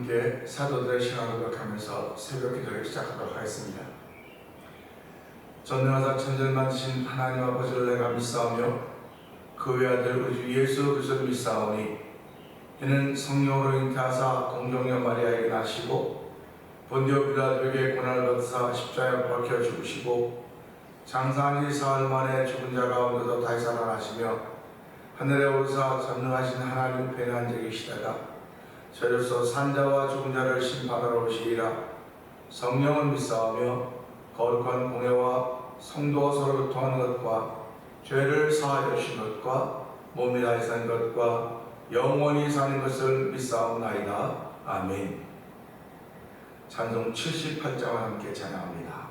함께 사도들의 신앙을 고백하면서 새벽 기도를 시작하도록 하겠습니다. 전능하사 천지를 만드신 하나님 아버지를 내가 믿사오며 그 외아들 우리 주 예수 그리스도를 믿사오니 이는 성령으로 잉태하사 동정녀 마리아에게 나시고 본디오 빌라도에게 고난을 받으사 십자가에 박혀 죽으시고 장사한 지 사흘 만에 죽은 자 가운데서 다시 살아나시며 하늘에 오르사 전능하신 하나님 우편에 앉아 계시다가 저로서 산자와 죽은 자를 심판하러 오시리라. 성령을 믿사오며 거룩한 공회와 성도가 서로 교통하는 것과 죄를 사하여 주신 것과 몸이 다시 산 것과 영원히 사는 것을 믿사옵나이다. 아멘. 찬송 78장을 함께 찬양합니다.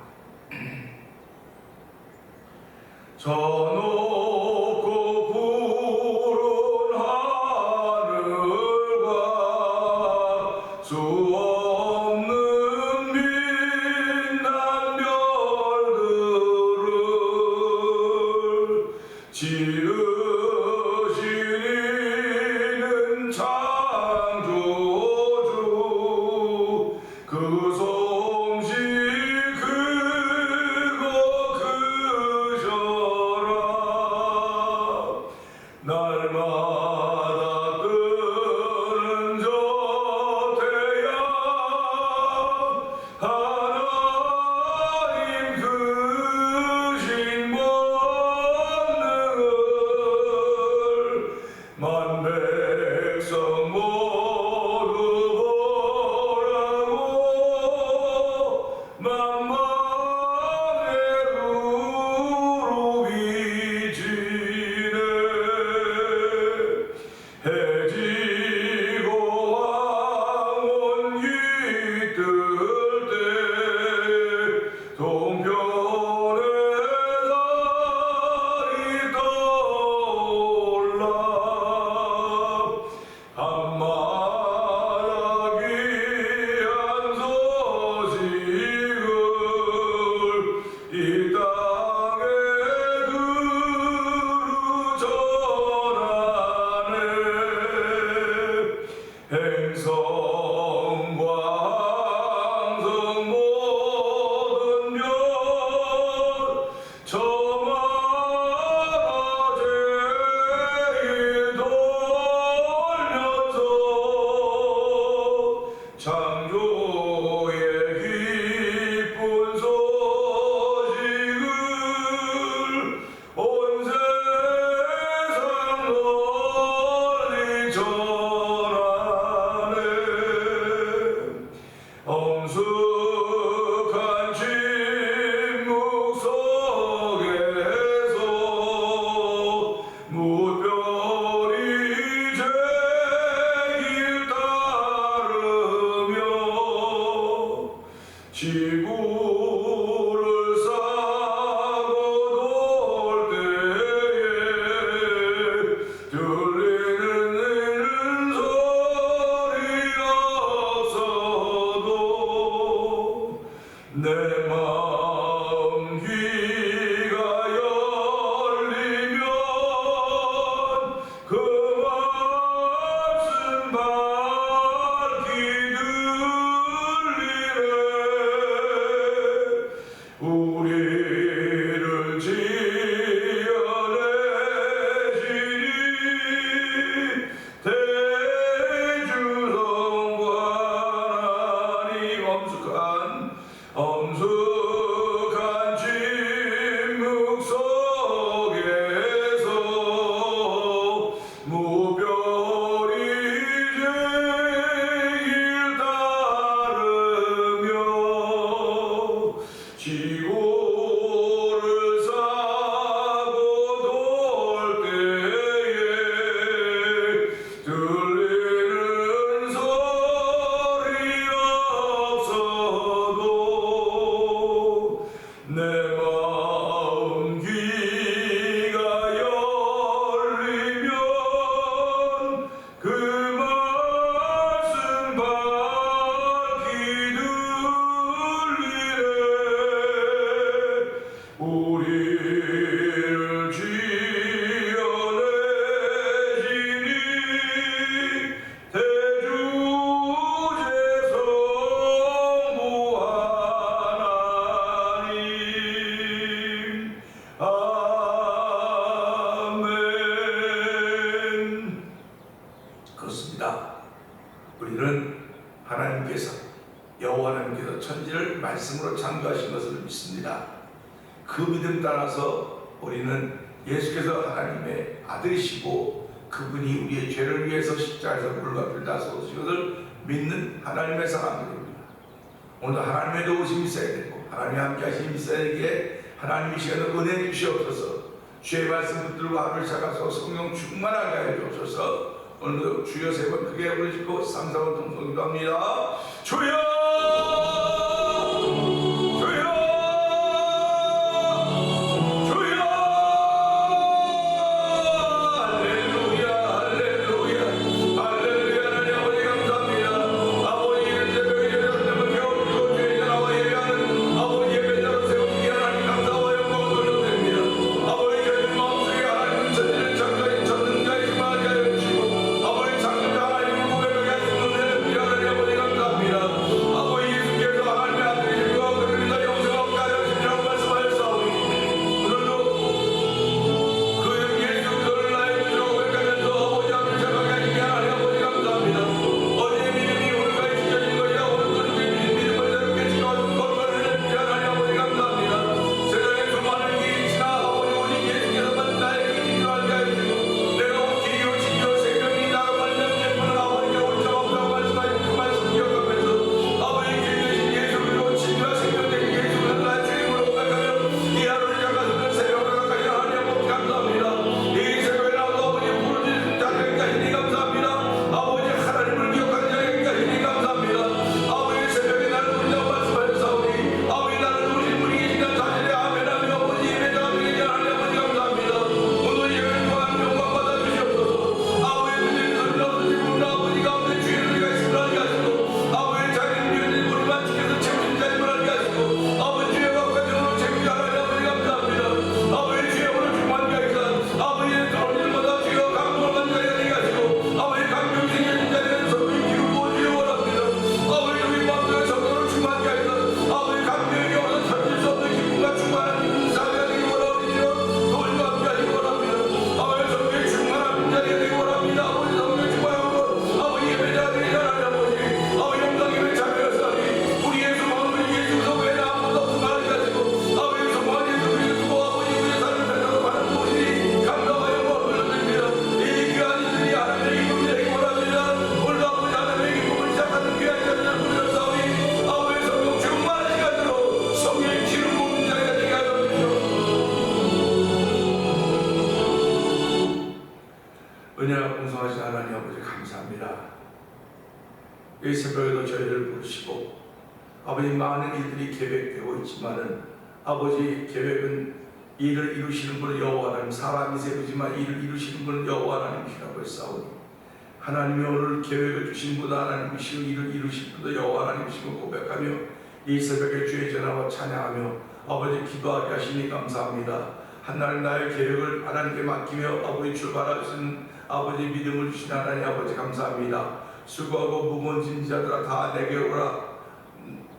저 높고 푸른 하늘과 수 없는 빛난 별들을 지으시는 창조주 그 솜씨 크고 크셔라. 날마다 뜨는 저 태양 하나님 크신 권능을 만 백성 모두 보라고 만만의 두루비 지네. 해지고 황혼이 뜰 때 동편에 달이 떠올라 한마다 귀한 소식을 이 땅에 두루 전하네. 행성과 항성 모든 별 저마다 제일 돌면서 창조의 기쁜 소식을 온 세상 널리 전하네. 엄숙한 침묵 속에서 무별이 제길 따르며 우리는 여호와 하나님께서 천지를 말씀으로 창조하신 것을 믿습니다. 그 믿음 따라서 우리는 예수께서 하나님의 아들이시고 그분이 우리의 죄를 위해서 십자가에서 물과 피를 다 쏟으신 것을 믿는 하나님의 사람들입니다. 오늘도 하나님의 도우심이 있어야 되고 하나님의 함께 하심이 있어야 되기에 하나님 이 시간에 은혜 주시옵소서. 주의 말씀 붙들고 하루를 시작하셔서 성령 충만하게 하여 주옵소서. 오늘도 주여 세 번 크게 부르시고 삼사번 통성기도 합니다. 주여! 은혜가 풍성하신 하나님 아버지 감사합니다. 이 새벽에도 저희를 부르시고 아버지 많은 일들이 계획되고 있지만은 아버지 계획은 일을 이루시는 분은 여호와 하나님, 사람이 세우지만 일을 이루시는 분은 여호와 하나님이시라고 했사오니 하나님이 오늘 계획을 주신 분은 하나님이시고 일을 이루신 분도 여호와 하나님이시고 고백하며 이 새벽에 주의 전하와 찬양하며 아버지 기도하게 하시니 감사합니다. 한날 나의 계획을 하나님께 맡기며 아버지 출발하신 아버지 믿음을 주신 하나님 아버지 감사합니다. 수고하고 무거운 짐진 자들아 다 내게 오라.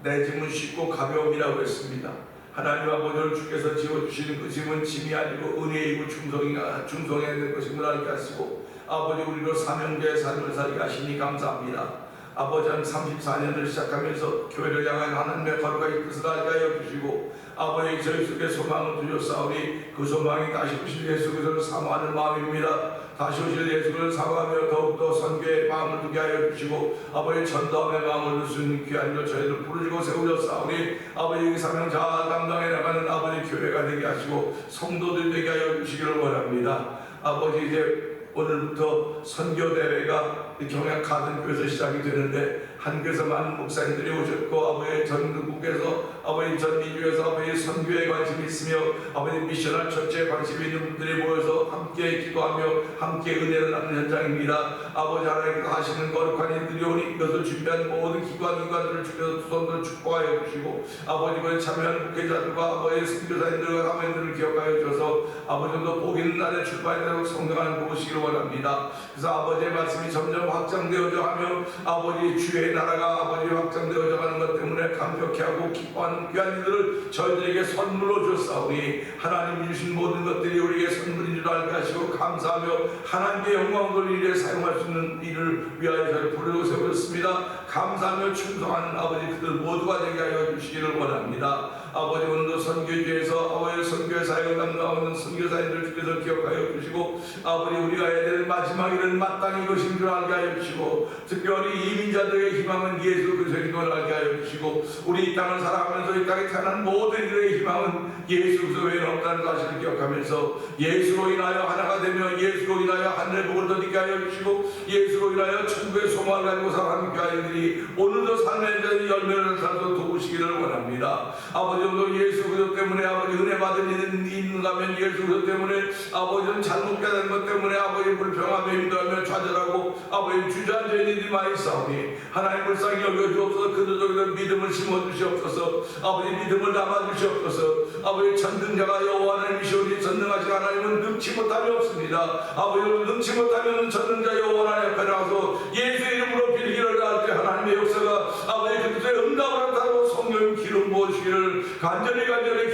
내 짐은 쉽고 가벼움이라고 했습니다. 하나님 아버지를 주께서 지어주시는 그 짐은 짐이 아니고 은혜이고 충성해야 될 것임을 알게 하시고 아버지 우리로 사명자의 삶을 살게 하시니 감사합니다. 아버지 한 34년을 시작하면서 교회를 향한 하나님의 거룩한 뜻을 알게 하여 주시고 아버지 저희 속에 소망을 주셨사오니 그 소망이 다시 오실 예수 그리스도를 사모하는 마음입니다. 다시 오실 예수 그리스도를 사모하며 더욱더 선교의 마음을 두게 하여 주시고 아버지 전도함의 마음을 둘 수 있는 귀한 것 저희를 부르시고 세우셨사오니 아버지 사명 잘 감당해 나가는 아버지 교회가 되게 하시고 성도들 되게 하여 주시기를 원합니다. 아버지 이제 오늘부터 선교대회가 경양 가든교에서 시작이 되는데 한교에서 많은 목사님들이 오셨고 아버지 전국에서 아버지 전 미주에서 아버지 선교에 관심이 있으며 아버지 미셔널 처치에 관심이 있는 분들이 모여서 함께 기도하며 함께 은혜를 나누는 현장입니다. 아버지 하나님께서 하시는 거룩한 일들이 오니 이것을 준비한 모든 기관들을 주께서 두 손으로 축복하여 주시고 아버지 그 참여하는 목회자들과 아버지 선교사님들과 사모님들을 기억하여 주셔서 아버지도 복 있는 날에 출발되도록 성령하는 도우시기를 원합니다. 그래서 아버지의 말씀이 점점 확장되어져 가며 아버지 주의 주의 나라가 아버지 확장되어져 가는 것 때문에 감격해하고 기뻐하는 귀한 일들을 저희들에게 선물로 주었사오니 하나님이 주신 모든 것들이 우리에게 선물인 줄 알게 하시고 감사하며 하나님께 영광 돌리는 일에 사용할 수 있는 일을 위하여 저를 부르고 세우셨습니다. 감사하며 충성하는 아버지 그들 모두가 되게 하여 주시기를 원합니다. 아버지 오늘도 선교지에서 아버지 선교의 사역을 감당하는 선교사님들 주께서 기억하여 주시고 아버지 우리가 해야 될 마지막 일은 마땅히 이것인 줄 알게 하여 주시고 특별히 이민자들의 희망은 예수 그리스도인 걸 알게 하여 주시고 우리 이 땅을 살아가면서 이 땅에 태어난 모든 이들의 희망은 예수 그리스도 외에는 없다는 사실을 기억하면서 예수로 인하여 하나가 되며 예수로 인하여 하늘의 복을 더디게 하여 주시고 예수로 인하여 천국의 소망을 가지고 살아가는 교회들이 오늘도 삶의 열매를 살도록 도우시기를 원합니다. 아버지 오늘 예수 그리스도 때문에 아버지 은혜 받은 일은 있는가면 예수 그리스도 때문에 아버지는 잘못 깨달은 것 때문에 아버지 불평하며 힘들어하며 좌절하고 아버지 주저앉아 있는 일이 많이 싸우니 하나님 불쌍히 여겨주옵소서. 그들 속에서 믿음을 심어주시옵소서. 아버지 믿음을 담아주시옵소서. 아버지 전능자가 여호와 하나님이시오니 전능하신 하나님은 능치 못함이 없습니다. 아버지 능치 못하면 전능자 여호와 하나님 앞에 나가서 예수의 이름으로 빌기를 할 때 하나님의 역사가 아버지 그들의 응답을 하고 성령 기름 부으시기를 간절히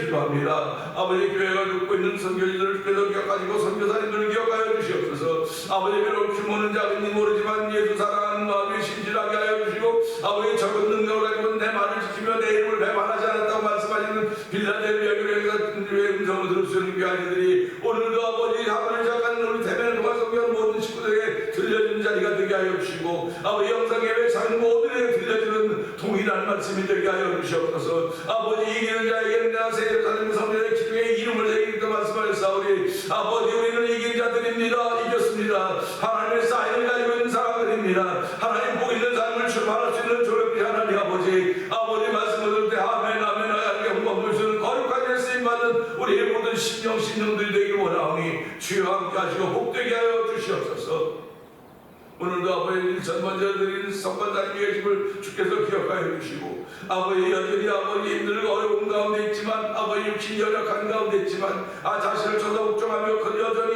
기도합니다. 아버지 교회가 듣고 있는 선교지들을 기억하시고 선교사님들을 기억하여 주시옵소서. 아버지 비록 규모는 작은지 모르지만 예수 사랑하는 마음이 신실하게 하여 주시고 아버지 적은 능력을 가지고 내 말을 지키며 내 이름을 배반하지 않았다고 말씀하시는 빌라델비아 교회의 음성을 들을 수 있는 교회들이 오늘도 아버지 하늘을 시작하는 우리 대면을 통해 성교한 모든 식구들에게 들려주는 자리가 되게 하여 주시고 아버지 영상예배 작은 모두에게 들려주는 동일한 말씀이 되게 하여 주시옵소서. 아버지 이기는 자에게는 내가 세례사님 성전의 기둥에 이름을 새기겠다 말씀하셨사오니 아버지 우리는 이긴 자들입니다. 이겼습니다. 하나님의 사인을 가지고 있는 사람들입니다. 하나님 복 있는 삶을 출발할 수 있는 조력비 하나님 아버지 말씀을 들을 때 아멘 하나님께 영광 돌리시는 거룩한 일 쓰임받은 우리의 모든 신령들이 되길 원하오니 주여 함께 하시고 복되게 하여 주시옵소서. 오늘도 아버지 일천 먼저 드린 성관자님의 계심을 주께서 기억하여 주시고 아버지 여전히 아버지 힘들고 어려운 가운데 있지만 아버지 육신 연약한 가운데 있지만 자신을 쳐다복종하며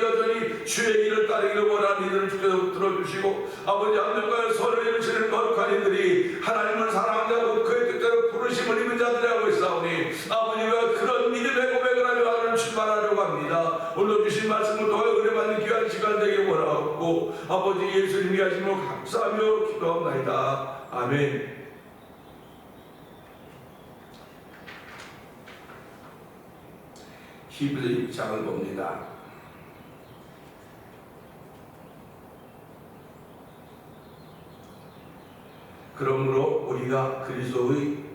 여전히 주의 일을 따르기를 원하는 이들을 주께서 들어주시고 아버지 하늘과 서로 이루시는 거룩한 이들이 하나님을 사랑하는 자고 그의 뜻대로 부르심을 입은 자들이 하고 있사오니 아버지가 그런 믿음의 고백을 하며 하나님을 출발하려고 합니다. 오늘 주신 말씀을 통해 은혜받는 귀한 시간 되길 원하고 아버지 예수님이 하시며 감사하며 기도합니다. 아멘. 히브리 6장을 봅니다. 그러므로 우리가 그리스도의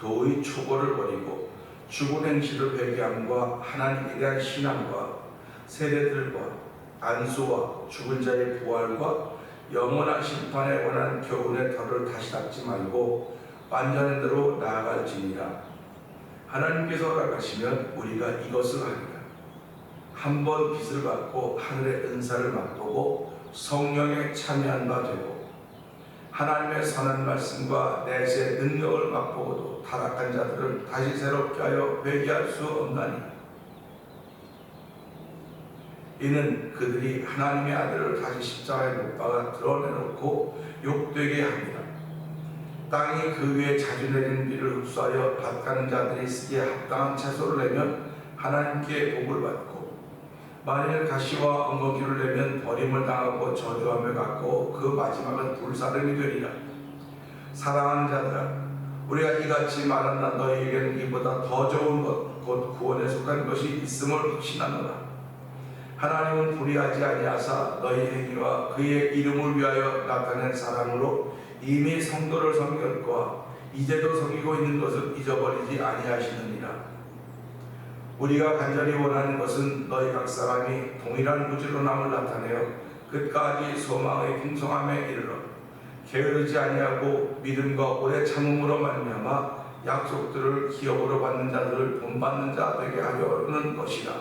도의 초보를 버리고 죽은 행실을 회개함과 하나님에 대한 신앙과 세례들과 안수와 죽은 자의 부활과 영원한 심판에 관한 교훈의 털을 다시 닦지 말고 완전한 대로 나아갈지니라. 하나님께서 허락하시면 우리가 이것을 하리라. 한 번 빚을 받고 하늘의 은사를 맛보고 성령에 참여한 바 되고 하나님의 선한 말씀과 내세 능력을 맛보고도 타락한 자들을 다시 새롭게 하여 회개할 수 없나니 이는 그들이 하나님의 아들을 다시 십자가에 못 박아 드러내놓고 욕되게 합니다. 땅이 그 위에 자주 내리는 비를 흡수하여 밭가는 자들이 쓰기에 합당한 채소를 내면 하나님께 복을 받고 만일 가시와 엉겅퀴를 내면 버림을 당하고 저주함을 갖고 그 마지막은 불사름이 되리라. 사랑하는 자들아, 우리가 이같이 말한다. 너희에게는 이보다 더 좋은 것 곧 구원에 속한 것이 있음을 확신하노라. 하나님은 불의하지 아니하사 너희 행위와 그의 이름을 위하여 나타낸 사랑으로 이미 성도를 섬겼고 이제도 섬기고 있는 것을 잊어버리지 아니하시느니라. 우리가 간절히 원하는 것은 너희 각 사람이 동일한 부지런함을 나타내어 끝까지 소망의 풍성함에 이르러 게으르지 아니하고 믿음과 오래 참음으로 말미암아 약속들을 기업으로 받는 자들을 본받는 자 되게 하려는 것이라.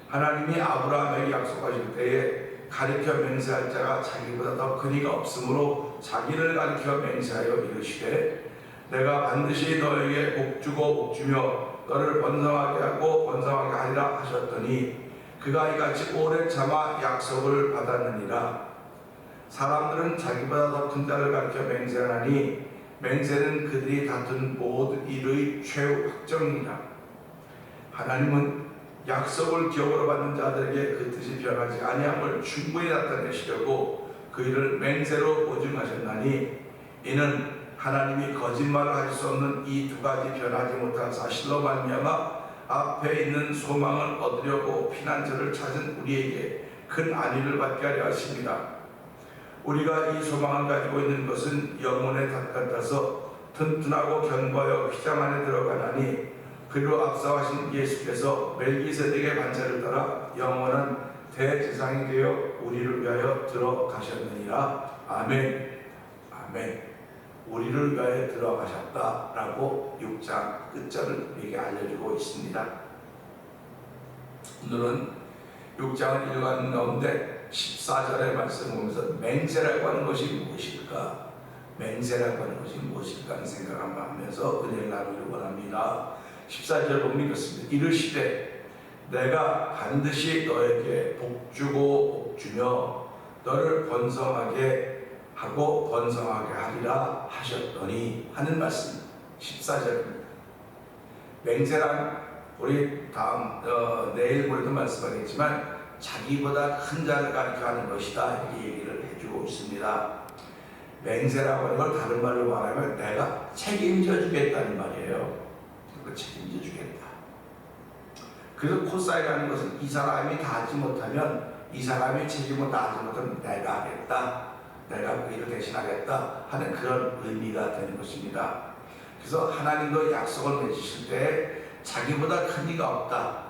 하나님이 아브라함에게 약속하실 때에 가리켜 맹세할 자가 자기보다 더 큰 이가 없으므로 자기를 가리켜 맹세하여 이르시되 내가 반드시 너에게 복주고 복주며 너를 번성하게 하고 번성하게 하리라 하셨더니 그가 이같이 오래 참아 약속을 받았느니라. 사람들은 자기보다 더 큰 자를 가르쳐 맹세하니 맹세는 그들이 다툰 모든 일의 최후 확정이니라. 하나님은 약속을 기업으로 받는 자들에게 그 뜻이 변하지 아니함을 충분히 나타내시려고 그 일을 맹세로 보증하셨나니 이는 하나님이 거짓말을 할 수 없는 이 두 가지 변하지 못한 사실로 말미암아 앞에 있는 소망을 얻으려고 피난처를 찾은 우리에게 큰 안위를 받게 하려 하십니다. 우리가 이 소망을 가지고 있는 것은 영혼의 닷 같아서 튼튼하고 견고하여 휘장 안에 들어가나니 그리고 앞서가신 예수께서 멜기세덱의 반차를 따라 영원한 대제사장이 되어 우리를 위하여 들어가셨느니라. 아멘. 아멘. 우리를 위하여 들어가셨다라고 6장 끝절을 우리에게 알려주고 있습니다. 오늘은 6장을 읽어가는 가운데 14절의 말씀을 보면서 맹세라고 하는 것이 무엇일까? 맹세라고 하는 것이 무엇일까 하는 생각을 한번 하면서 은혜를 나누기를 원합니다. 14절 보면 이렇습니다. 이르시되 내가 반드시 너에게 복주고 복주며 너를 번성하게 하고 번성하게 하리라 하셨더니 하는 말씀 14절입니다. 맹세란 우리 내일 모레도 말씀하겠지만 자기보다 큰 자를 가르쳐 하는 것이다 이렇게 얘기를 해주고 있습니다. 맹세라고 하는 걸 다른 말로 말하면 내가 책임져 주겠다는 말이에요. 책임져 주겠다. 그래서 코사이라는 것은 이 사람이 다 하지 못하면 이 사람이 책임을 다하지 못하면 내가 하겠다, 내가 그 일을 대신하겠다 하는 그런 의미가 되는 것입니다. 그래서 하나님도 약속을 맺으실 때 자기보다 큰 이가 없다,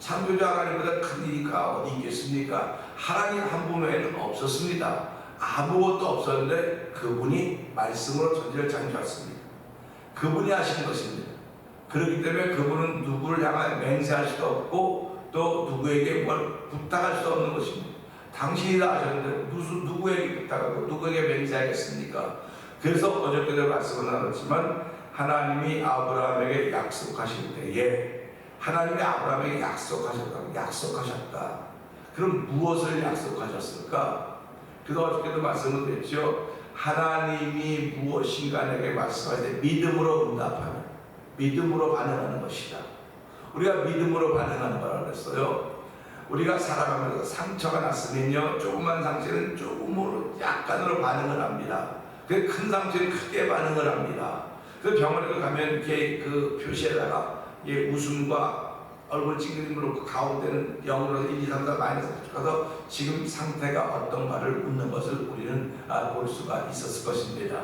창조자 하나님보다 큰 이가 어디 있겠습니까? 하나님 한 분 외에는 없었습니다. 아무것도 없었는데 그분이 말씀으로 천지를 창조했습니다. 그분이 하신 것입니다. 그렇기 때문에 그분은 누구를 향하여 맹세할 수도 없고 또 누구에게 뭘 부탁할 수도 없는 것입니다. 당신이 다 하셨는데 누구에게 부탁하고 누구에게 맹세하겠습니까? 그래서 어저께도 말씀을 나눴지만 하나님이 아브라함에게 약속하실 때에 하나님이 아브라함에게 약속하셨다. 그럼 무엇을 약속하셨을까? 그래서 어저께도 말씀을 드렸죠. 하나님이 무엇인가 내게 말씀하실 때 믿음으로 응답하는, 믿음으로 반응하는 것이다. 우리가 믿음으로 반응하는 거라고 그랬어요. 우리가 살아가면서 상처가 났으면요, 조그만 상처는 조금으로 약간으로 반응을 합니다. 큰 상처는 크게 반응을 합니다. 그 병원에 가면 이렇게 그 표시에다가 웃음과 얼굴 찡그림으로 그 가운데는 0으로 1, 2, 3, 4 마이너스 가서 지금 상태가 어떤가를 묻는 것을 우리는 볼 수가 있었을 것입니다.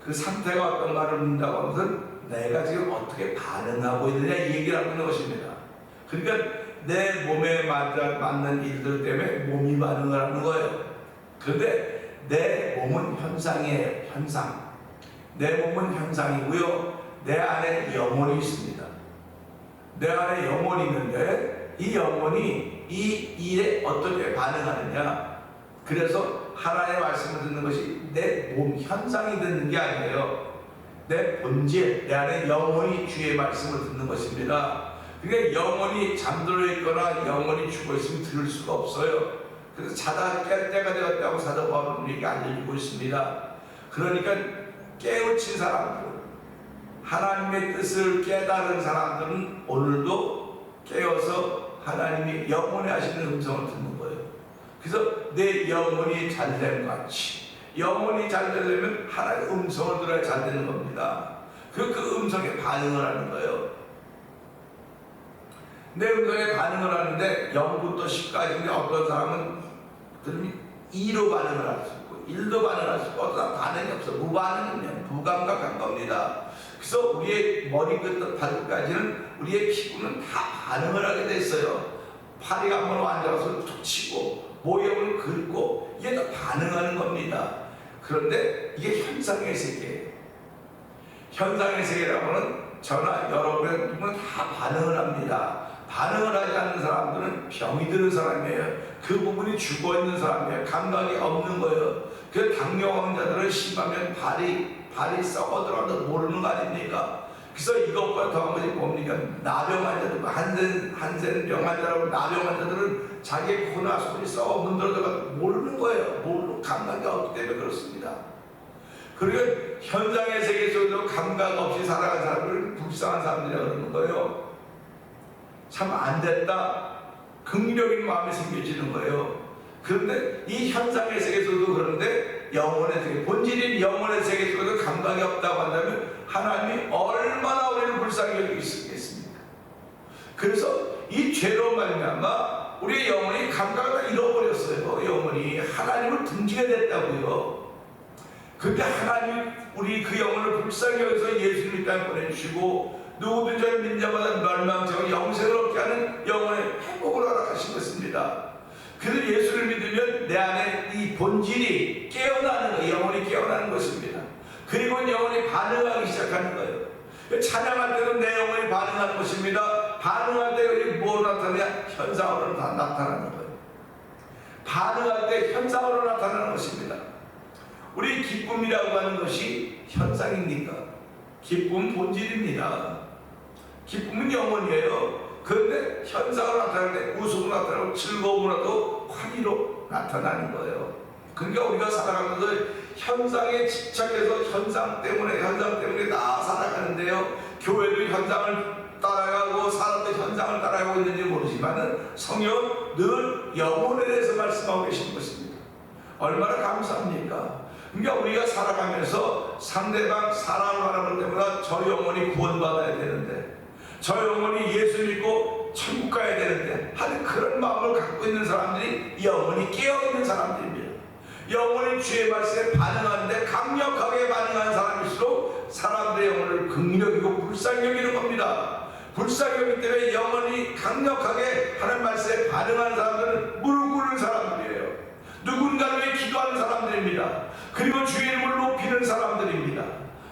그 상태가 어떤가를 묻는다고 하는 것은 내가 지금 어떻게 반응하고 있느냐 이 얘기를 하고 있는 것입니다. 그러니까 내 몸에 맞는 일들 때문에 몸이 반응을 하는 거예요. 그런데 내 몸은 현상이에요. 현상. 내 몸은 현상이고요. 내 안에 영혼이 있습니다. 내 안에 영혼이 있는데 이 영혼이 이 일에 어떻게 반응하느냐. 그래서 하나님의 말씀을 듣는 것이 내 몸 현상이 듣는 게 아니에요. 내 본질, 내 안에 영혼이 주의 말씀을 듣는 것입니다. 그러니까 영혼이 잠들어 있거나 영혼이 죽어 있으면 들을 수가 없어요. 그래서 자다 깰 때가 되었다고 사도 바울은 우리에게 알려주고 있습니다. 그러니까 깨우친 사람들, 하나님의 뜻을 깨달은 사람들은 오늘도 깨어서 하나님이 영혼에 하시는 음성을 듣는 거예요. 그래서 내 영혼이 잘됨 같이 영혼이 잘 되려면 하나님의 음성을 들어야 잘 되는 겁니다. 그 음성에 반응을 하는 거예요. 내 음성에 반응을 하는데 0부터 10까지인데 어떤 사람은 들으면 2로 반응을 할 수 있고 1도 반응을 할 수 있고 어떤 사람은 반응이 없어. 무반응이면 무감각한 겁니다. 그래서 우리의 머리끝부터 발끝까지는 우리의 피부는 다 반응을 하게 돼 있어요. 팔이 한번 앉아서 툭 치고 모형을 긁고 이게 다 반응하는 겁니다. 그런데 이게 현상의 세계예요. 현상의 세계라고는 저나 여러분의 누구는 다 반응을 합니다. 반응을 하지 않는 사람들은 병이 드는 사람이에요. 그 부분이 죽어있는 사람이에요. 감각이 없는 거예요. 그 당뇨 환자들은 심하면 발이 썩어들어도 모르는 거 아닙니까? 그래서 이것보다 더한 것이 뭡니까? 나병 환자들, 한센병 환자라고 나병 환자들은 자기의 코나 손이 썩어 문드러져가 모르는 거예요. 모르는 감각이 없기 때문에 그렇습니다. 그러니까 현상의 세계에서도 감각 없이 살아간 사람을 불쌍한 사람들이라고 그러는 거예요. 참 안 됐다. 긍정적인 마음이 생겨지는 거예요. 그런데 이 현상의 세계에서도 그런데 영혼의 세계, 본질인 영혼의 세계에서도 감각이 없다고 한다면 하나님이 얼마나 우리를 불쌍히 여기고 있겠습니까? 그래서 이 죄로 말미암아 우리의 영혼이 감각을 다 잃어버렸어요. 영혼이 하나님을 등지게 됐다고요. 근데 하나님 우리 그 영혼을 불쌍히 여기서 예수를 이 땅에 보내주시고 누구든지 믿는 자마다 멸망치 않고 영생을 얻게 하는 영혼의 행복을 허락하신 것입니다. 그래서 예수를 믿으면 내 안에 이 본질이 깨어나는 거예요. 영혼이 깨어나는 것입니다. 그리고 영혼이 반응하기 시작하는 거예요. 찬양할 때도 내 영혼이 반응하는 것입니다. 반응할 때 뭐 나타나냐? 현상으로 나타나는 거예요. 반응할 때 현상으로 나타나는 것입니다. 우리 기쁨이라고 하는 것이 현상입니까? 기쁨은 본질입니다. 기쁨은 영혼이에요. 그런데 현상으로 나타날 때 웃음으로 나타나고 즐거움으로도 환희로 나타나는 거예요. 그러니까 우리가 살아가면서 현상에 집착해서 현상 때문에 다 살아가는데요. 교회도 현상을 따라가고 사람도 현상을 따라가고 있는지 모르지만 성경은 늘 영혼에 대해서 말씀하고 계신 것입니다. 얼마나 감사합니까? 그러니까 우리가 살아가면서 상대방 사랑을 바라볼 때마다 저 영혼이 구원받아야 되는데, 저 영혼이 예수 믿고 천국 가야 되는데 하는 그런 마음을 갖고 있는 사람들이 영혼이 깨어있는 사람들입니다. 영혼이 주의 말씀에 반응하는데 강력하게 반응하는 사람일수록 사람들의 영혼을 긍휼히 여기고 불쌍히 여기는 겁니다. 불쌍히 여기기 때문에 영혼이 강력하게 하나님 말씀에 반응하는 사람들은 무릎 꿇는 사람들이에요. 누군가를 위해 기도하는 사람들입니다. 그리고 주의 이름을 높이는 사람들입니다.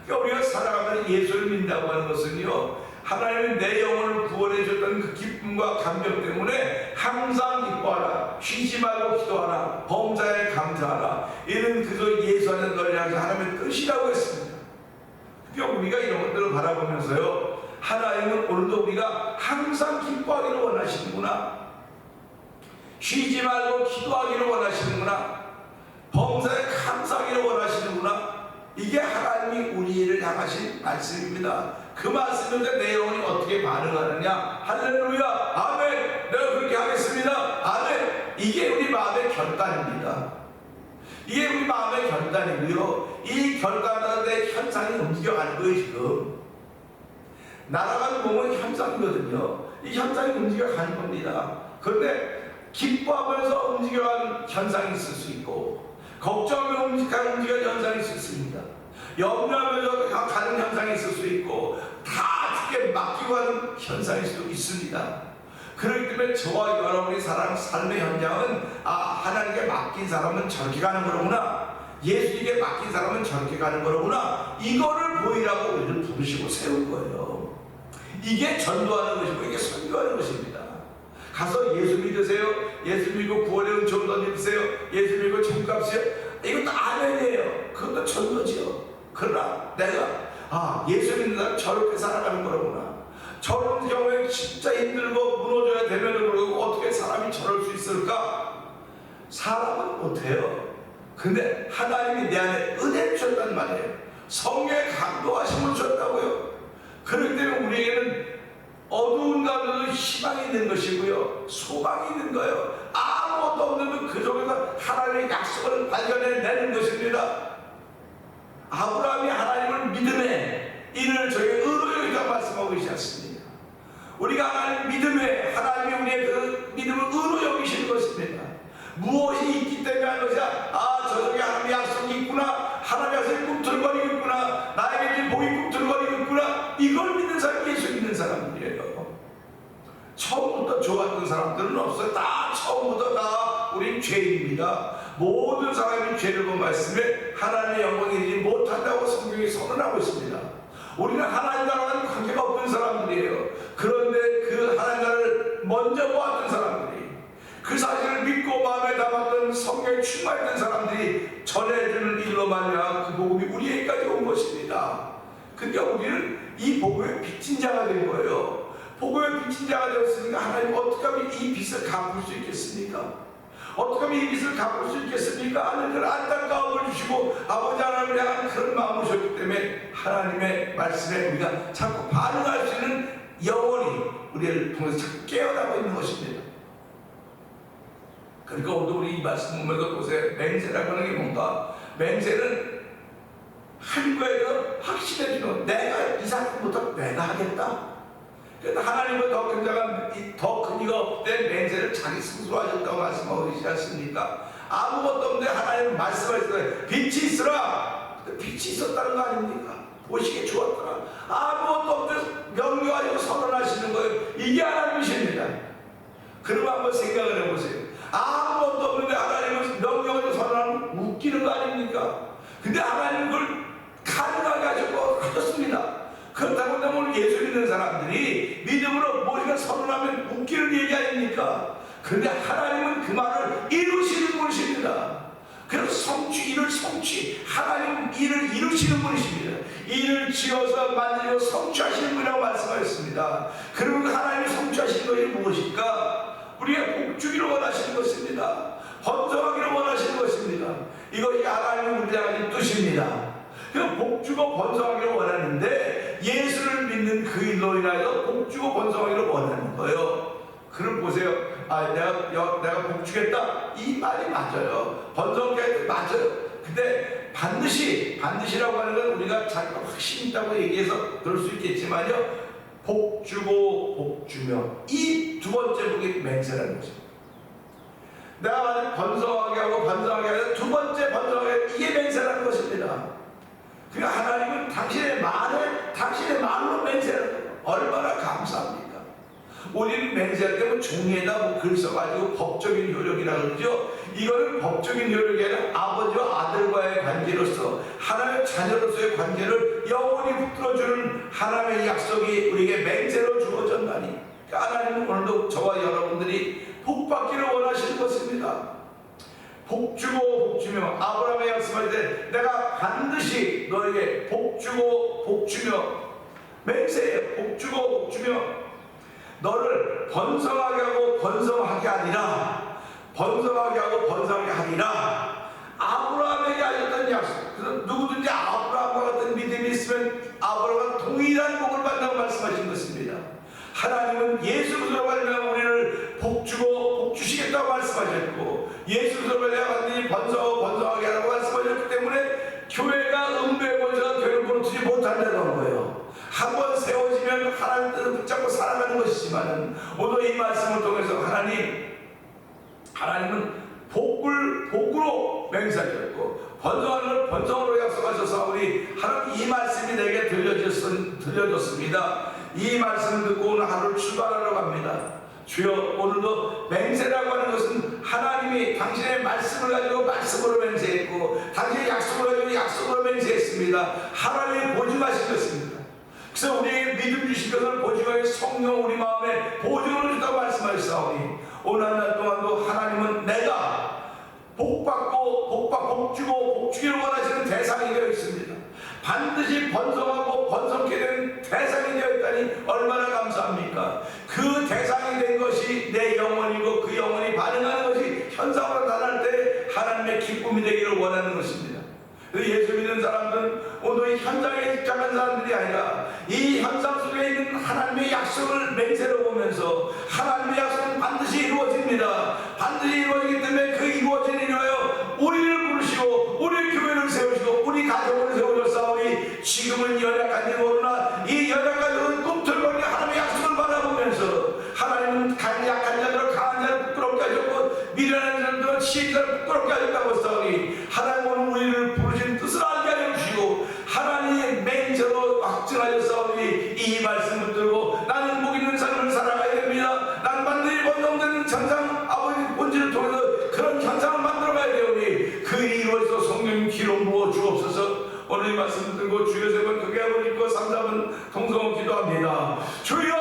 그러니까 우리가 살아가면 예수를 믿는다고 하는 것은요, 하나님이 내 영혼을 구원해 줬던 그 기쁨과 감격 때문에 항상 기뻐하라, 쉬지 말고 기도하라, 범사에 감사하라, 이는 그저 예수 안에 너를 향한 하나님의 뜻이라고 했습니다. 그러니까 우리가 이런 것들을 바라보면서요, 하나님은 오늘도 우리가 항상 기뻐하기를 원하시는구나, 쉬지 말고 기도하기를 원하시는구나, 범사에 감사하기를 원하시는구나. 이게 하나님이 우리를 향하신 말씀입니다. 그 말씀인데 내 영혼이 어떻게 반응하느냐? 할렐루야, 아멘. 내가 그렇게 하겠습니다, 아멘. 이게 우리 마음의 결단입니다. 이게 우리 마음의 결단이고요, 이 결단하는데 현상이 움직여가는 거예요. 지금 날아가는 몸은 현상이거든요. 이 현상이 움직여가는 겁니다. 그런데 기뻐하면서 움직여가는 현상이 있을 수 있고, 걱정하며 움직이는 현상이 있을 수 있습니다. 염려하면서 가는 현상이 있을 수 있고, 다 주께 맡기고 하는 현상일 수도 있습니다. 그렇기 때문에 저와 여러분이 살아가는 삶의 현장은 하나님께 맡긴 사람은 저렇게 가는 거로구나, 예수님께 맡긴 사람은 저렇게 가는 거로구나, 이거를 보이라고 우리를 부르시고 세운 거예요. 이게 전도하는 것이고 이게 선교하는 것입니다. 가서 예수 믿으세요, 예수 믿고 구원의 은총을 던지세요, 예수 믿고 천국 갑시요, 이것도 아멘이에요. 그것도 전도지요. 그러나 내가 예수 믿는 사람 저렇게 살아가는 거로구나, 저런 경우에 진짜 힘들고 무너져야 되면은 그러고 어떻게 사람이 저럴 수 있을까? 사람은 못해요. 근데 하나님이 내 안에 은혜를 주셨단 말이에요. 성령의 감동하심을 주셨다고요. 그렇기 때문에 우리에게는 어두운 가운데도 희망이 있는 것이고요, 소망이 있는 거예요. 아무것도 없는 그 속에서 하나님의 약속을 발견해내는 것입니다. 아브라함이 하나님을 믿음에 이를 저에게 의로 여기다 말씀하고 계시지 않습니까? 우리가 하나님 믿음에 하나님이 우리의 그 믿음을 의로 여기시는 것입니다. 무엇이 있기 때문에 하는 것이야. 저쪽에 하나님의 약속이 있구나, 하나님의 약속이 꿈틀거리고 있구나, 나에게 복이 꿈틀거리고 있구나, 이걸 믿는 사람이 예수 믿는 사람들이에요. 처음부터 좋았던 사람들은 없어요. 다 처음부터 다 우린 죄인입니다. 모든 사람이 죄를 본 말씀에 하나님의 영광이 이르지 못한다고 성경이 선언하고 있습니다. 우리는 하나님 나라와는 관계가 없는 사람들이에요. 그런데 그 하나님 나라를 먼저 보았던 사람들이, 그 사실을 믿고 마음에 담았던 성경에 충만했던 사람들이 전해주는 일로 말미암아 그 복음이 우리에게까지 온 것입니다. 근데 우리는 이 복음의 빚진 자가 된 거예요. 복음의 빚진 자가 되었으니까 하나님 어떻게 하면 이 빚을 갚을 수 있겠습니까? 어떻게 하면 이 빚을 갚을 수 있겠습니까? 하는 그런 안타까움을 주시고 아버지 하나님을 향한 그런 마음을 주셨기 때문에 하나님의 말씀에 우리가 자꾸 반응할 수 있는 영혼이 우리를 통해서 자꾸 깨어나고 있는 것입니다. 그러니까 오늘 우리 이 말씀 보면서 보세요. 맹세라고 하는 게 뭔가? 맹세는 한 거에도 확신해주는, 내가 이 사람부터 내가 하겠다. 그러니까 하나님은 더 큰 자가 더 큰 이가 없대 맹세를 자기 스스로 하셨다고 말씀하고 계시지 않습니까? 아무것도 없는데 하나님 말씀하셨어요. 빛이 있으라. 빛이 있었다는 거 아닙니까? 보시기에 좋았더라. 아무것도 없는데 명령하시고 선언하시는 거예요. 이게 하나님이십니다. 그럼 한번 생각을 해보세요. 아무것도 없는데 하나님은 명령하시고 선언하면 웃기는 거 아닙니까? 근데 하나님은 그걸 가능하게 하셨습니다. 그렇다고 하면 예수 믿는 사람들이 믿음으로 무엇인가 선언하면 웃기는 얘기 아닙니까? 그런데 하나님은 그 말을 이루시는 분이십니다. 그래서 하나님은 일을 이루시는 분이십니다. 일을 지어서 만들고 성취하시는 분이라고 말씀하셨습니다. 그러면 하나님이 성취하시는 것이 무엇일까? 우리가 복주기를 원하시는 것입니다. 번성하기를 원하시는 것입니다. 이것이 하나님의 우리를 향한 뜻입니다. 복주고 번성하기를 원하는데 예수를 믿는 그 일로 인하여 복주고 번성하기를 원하는 거예요. 그럼 보세요. 내가 복주겠다 이 말이 맞아요. 번성하겠다 맞아요. 근데 반드시라고 하는 건 우리가 자기가 확신 있다고 얘기해서 그럴 수 있겠지만요, 복주고 복주며 이 두 번째 복이 맹세라는 것입니다. 내가 만약 번성하게 하고 번성하게 하고 두 번째 번성하게 이게 맹세라는 것입니다. 그러니까 하나님은 당신의 말로 맹세하는 거예요. 얼마나 감사합니까? 우리는 맹세할 때 종이에다 글 써가지고 법적인 효력이라 그러죠. 이거는 법적인 효력이 아니라 아버지와 아들과의 관계로서 하나님의 자녀로서의 관계를 영원히 붙들어주는 하나님의 약속이 우리에게 맹세로 주어졌나니, 하나님은 오늘도 저와 여러분들이 복받기를 원하시는 것입니다. 복주고 복주며 아브라함의 약속할 때 내가 반드시 너에게 복주고 복주며 맹세해. 복주고 복주며 너를 번성하게 하고 번성하게 하리라. 번성하게 하고 번성하게 하리라. 아브라함에게 하셨던 약속. 그래서 누구든지 아브라함과 같은 믿음이 있으면 아브라함과 동일한 복을 받는다고 말씀하신 것입니다. 하나님은 예수 그리스도로 말미암아 우리를 복주시겠다고 말씀하셨고, 예수 그리스도로 말미암아 완전히 번성하게 하라고 말씀하셨기 때문에 교회가 음부의 권세가 되는 분을 두지 못한다는 거예요. 한번 세워지면 하나님 뜻을 붙잡고 살아가는 것이지만 오늘 이 말씀을 통해서 하나님은 복으로 맹세하셨고 번성하는 걸 번성으로 약속하셔서 우리 하나님 이 말씀이 내게 들려졌습니다. 이 말씀을 듣고 오늘 하루를 출발하러 갑니다. 주여, 오늘도 맹세라고 하는 것은 하나님이 당신의 말씀을 가지고 말씀으로 맹세했고 당신의 약속을 가지고 약속으로 맹세했습니다. 하나님이 보증하신 것입니다. 그래서 우리에게 믿음 주신 것을 보증하여 성령 우리 마음에 보증을 주다고 말씀하셨사오니 오늘 한 날 동안도 하나님은 내가 복주고 복주기를 원하시는 대상이 되어 있습니다. 반드시 번성하고 번성케 된 대상이 되었다니 얼마나 감사합니까? 그 대상이 된 것이 내 영혼이고 그 영혼이 반응하는 것이 현상으로 나타날 때 하나님의 기쁨이 되기를 원하는 것입니다. 예수 믿는 사람들은 오늘 이 현장에 집착한 사람들이 아니라 이 현상 속에 있는 하나님의 약속을 맹세로 보면서 하나님의 약속은 반드시 이루어집니다. 반드시 이루어지기 때문에 그 이루어진 일이하여 우리를 부르시고 우리 교회를 세우시고 우리 가족을 세우셨사오니 지금은 연약한지 모르나 이 연약한 꿈틀거리는 하나님의 약속을 바라보면서 하나님은 약한 자들을 강한 자를 부끄럽게 하셨고 미련한 자들을 치인 자를 부끄럽게 하셨다고 했사오니 하나님은 우리를 부르신 뜻을 알게 하여 주시고 하나님의 맹세로 확증하셨사오니 이 말씀을 들고 나는 복 있는 삶을 살아가야 됩니다. 난 반드시 번성되는 현상 아버지 본질을 통해서 그런 현상을 만들어가야 되오니 그 이루어서 성령 기름 부어 주옵소서. 오늘 이 말씀을 들고 주여 세 번 크게 하고 있고 3, 4분 통성을 기도합니다. 주여